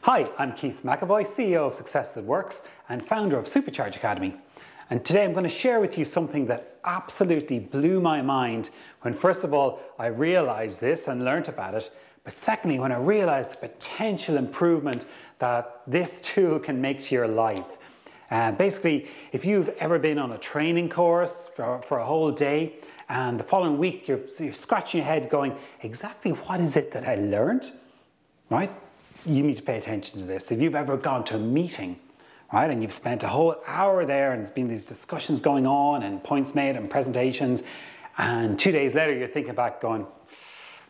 Hi, I'm Keith McEvoy, CEO of Success That Works and founder of SuperCharge Academy. And today I'm going to share with you something that absolutely blew my mind when first of all I realized this and learnt about it, but secondly when I realized the potential improvement that this tool can make to your life. Basically, if you've ever been on a training course for a whole day and the following week you're scratching your head going, exactly what is it that I learned, right? You need to pay attention to this. If you've ever gone to a meeting, right, and you've spent a whole hour there and there's been these discussions going on and points made and presentations, and 2 days later you're thinking back going,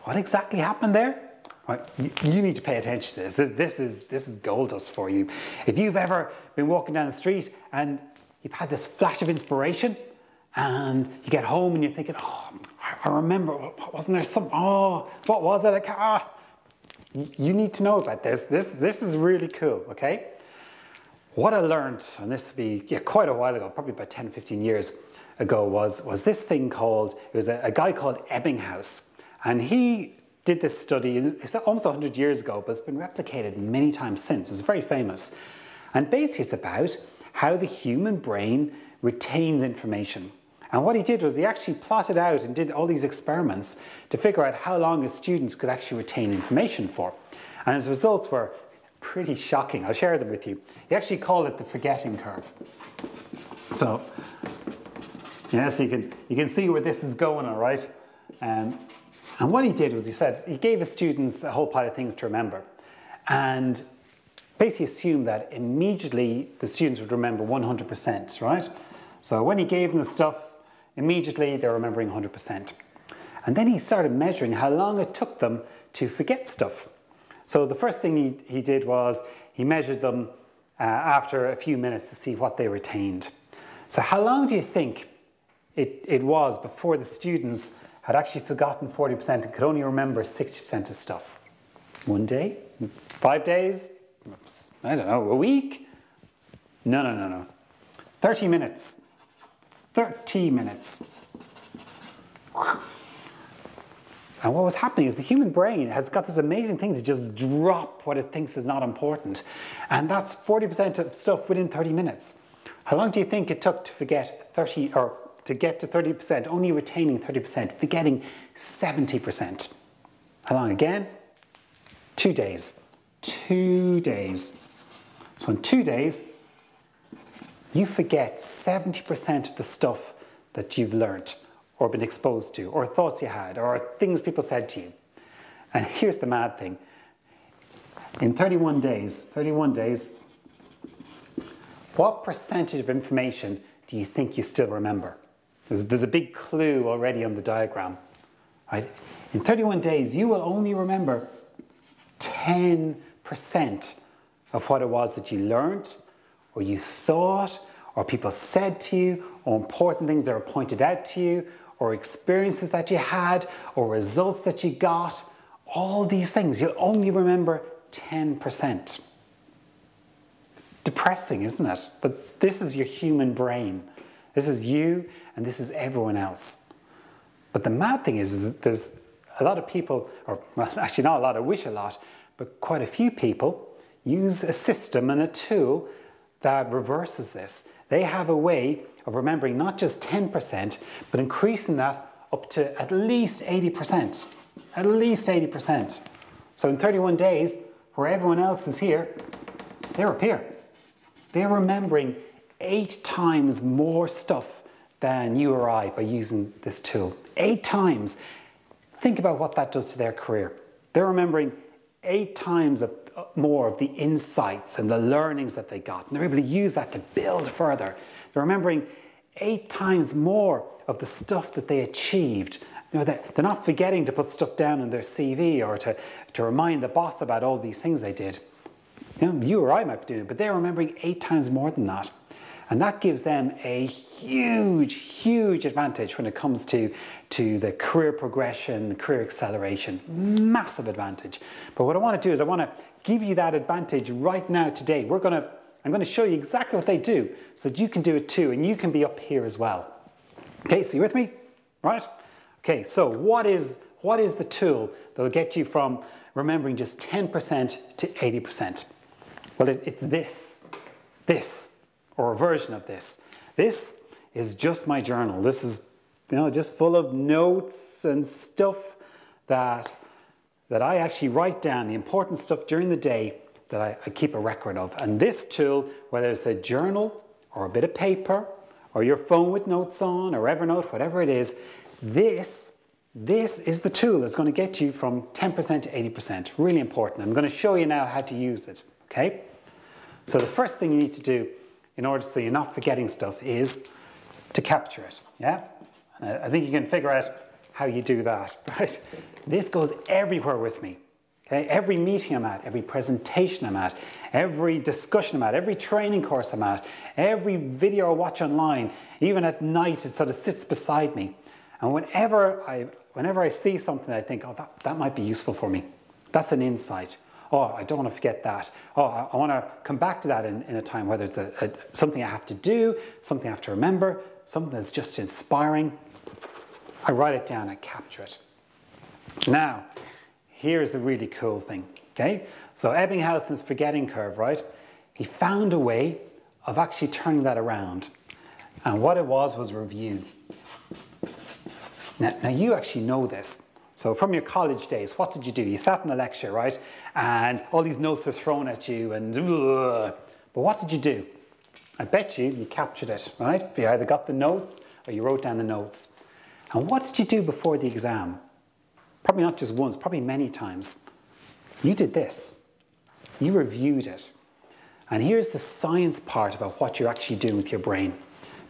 what exactly happened there? Right, you need to pay attention to this. This is gold dust for you. If you've ever been walking down the street and you've had this flash of inspiration and you get home and you're thinking, oh, I remember, wasn't there some, oh, what was it? You need to know about this. This is really cool, okay? What I learned, and this would be quite a while ago, probably about 10, 15 years ago, was this thing called, it was a guy called Ebbinghaus. And he did this study, it's almost 100 years ago, but it's been replicated many times since. It's very famous. And basically it's about how the human brain retains information. And what he did was he actually plotted out and did all these experiments to figure out how long his students could actually retain information for. And his results were pretty shocking. I'll share them with you. He actually called it the forgetting curve. So, yeah, so you can see where this is going, all right? And what he did was he gave his students a whole pile of things to remember. And basically assumed that immediately the students would remember 100%, right? So when he gave them the stuff, immediately they're remembering 100%. And then he started measuring how long it took them to forget stuff. So the first thing he did was he measured them after a few minutes to see what they retained. So how long do you think it was before the students had actually forgotten 40% and could only remember 60% of stuff? 1 day? 5 days? I don't know, a week? No. 30 minutes. 30 minutes. And what was happening is the human brain has got this amazing thing to just drop what it thinks is not important. And that's 40% of stuff within 30 minutes. How long do you think it took to forget 30, or to get to 30%, only retaining 30%, forgetting 70%? How long again? 2 days. 2 days. So in 2 days, you forget 70% of the stuff that you've learned or been exposed to, or thoughts you had, or things people said to you. And here's the mad thing. In 31 days, what percentage of information do you think you still remember? There's a big clue already on the diagram, right? In 31 days, you will only remember 10% of what it was that you learned, or you thought, or people said to you, or important things that were pointed out to you, or experiences that you had, or results that you got. All these things, you'll only remember 10%. It's depressing, isn't it? But this is your human brain. This is you, and this is everyone else. But the mad thing is that there's a lot of people, or well, actually not a lot, I wish a lot, but quite a few people use a system and a tool that reverses this. They have a way of remembering not just 10%, but increasing that up to at least 80%. At least 80%. So in 31 days, where everyone else is here, they're up here. They're remembering 8 times more stuff than you or I by using this tool. 8 times. Think about what that does to their career. They're remembering 8 times more of the insights and the learnings that they got. And they're able to use that to build further. They're remembering 8 times more of the stuff that they achieved. You know, they're not forgetting to put stuff down in their CV or to remind the boss about all these things they did. You know, you or I might be doing it, but they're remembering 8 times more than that. And that gives them a huge advantage when it comes to the career progression, career acceleration. Massive advantage. But what I want to do is I want to give you that advantage right now today. I'm going to show you exactly what they do so that you can do it too, and you can be up here as well. Okay, so you with me? Right? Okay, so what is the tool that will get you from remembering just 10% to 80%? Well, it's this, or a version of this. This is just my journal. This is, just full of notes and stuff that I actually write down, the important stuff during the day that I keep a record of. And this tool, whether it's a journal or a bit of paper or your phone with notes on or Evernote, whatever it is, this is the tool that's going to get you from 10% to 80%. Really important. I'm going to show you now how to use it, okay? So the first thing you need to do in order so you're not forgetting stuff is to capture it, yeah? I think you can figure out how you do that, right? This goes everywhere with me, okay? Every meeting I'm at, every presentation I'm at, every discussion I'm at, every training course I'm at, every video I watch online, even at night, it sort of sits beside me. And whenever I see something, I think, oh, that might be useful for me. That's an insight. Oh, I don't want to forget that. Oh, I want to come back to that in a time, whether it's something I have to do, something I have to remember, something that's just inspiring. I write it down, I capture it. Now, here's the really cool thing, okay? So Ebbinghousen's forgetting curve, right? He found a way of actually turning that around. And what it was review. Now you actually know this. So from your college days, what did you do? You sat in a lecture, right? And all these notes were thrown at you and but what did you do? I bet you captured it, right? You either got the notes or you wrote down the notes. And what did you do before the exam? Probably not just once, probably many times. You did this. You reviewed it. And here's the science part about what you're actually doing with your brain.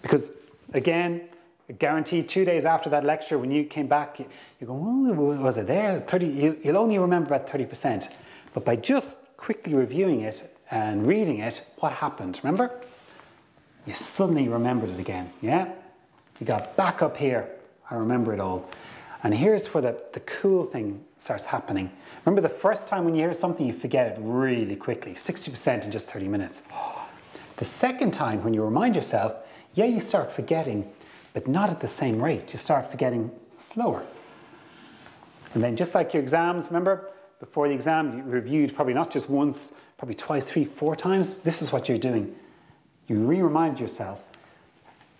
Because again, I guarantee 2 days after that lecture, when you came back, you go, oh, was it there? You'll only remember about 30%. But by just quickly reviewing it and reading it, what happened? Remember? You suddenly remembered it again, yeah? You got back up here, I remember it all. And here's where the cool thing starts happening. Remember the first time when you hear something, you forget it really quickly, 60% in just 30 minutes. The second time when you remind yourself, yeah, you start forgetting, but not at the same rate. You start forgetting slower. And then just like your exams, remember, before the exam, you reviewed probably not just once, probably twice, 3, 4 times. This is what you're doing. You re-remind yourself.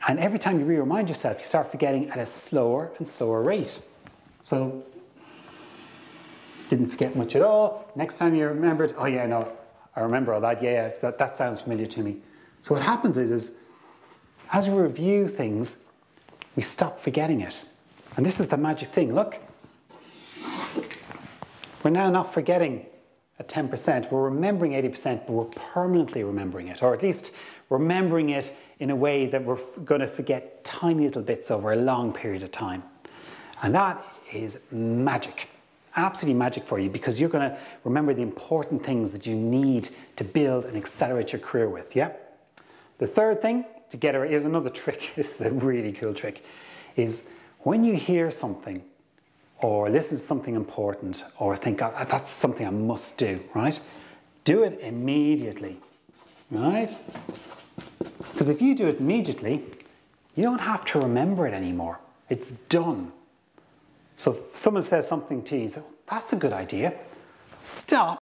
And every time you re-remind yourself, you start forgetting at a slower and slower rate. So, didn't forget much at all. Next time you remembered, oh yeah, no, I remember all that. Yeah, that sounds familiar to me. So what happens is as we review things, we stop forgetting it. And this is the magic thing, look. We're now not forgetting at 10%, we're remembering 80%, but we're permanently remembering it, or at least remembering it in a way that we're going to forget tiny little bits over a long period of time. And that is magic, absolutely magic for you, because you're going to remember the important things that you need to build and accelerate your career with, yeah? The third thing, here's another trick, this is a really cool trick, is when you hear something or listen to something important or think, oh, that's something I must do, right? Do it immediately, right? Because if you do it immediately, you don't have to remember it anymore. It's done. So if someone says something to you, you say, that's a good idea. Stop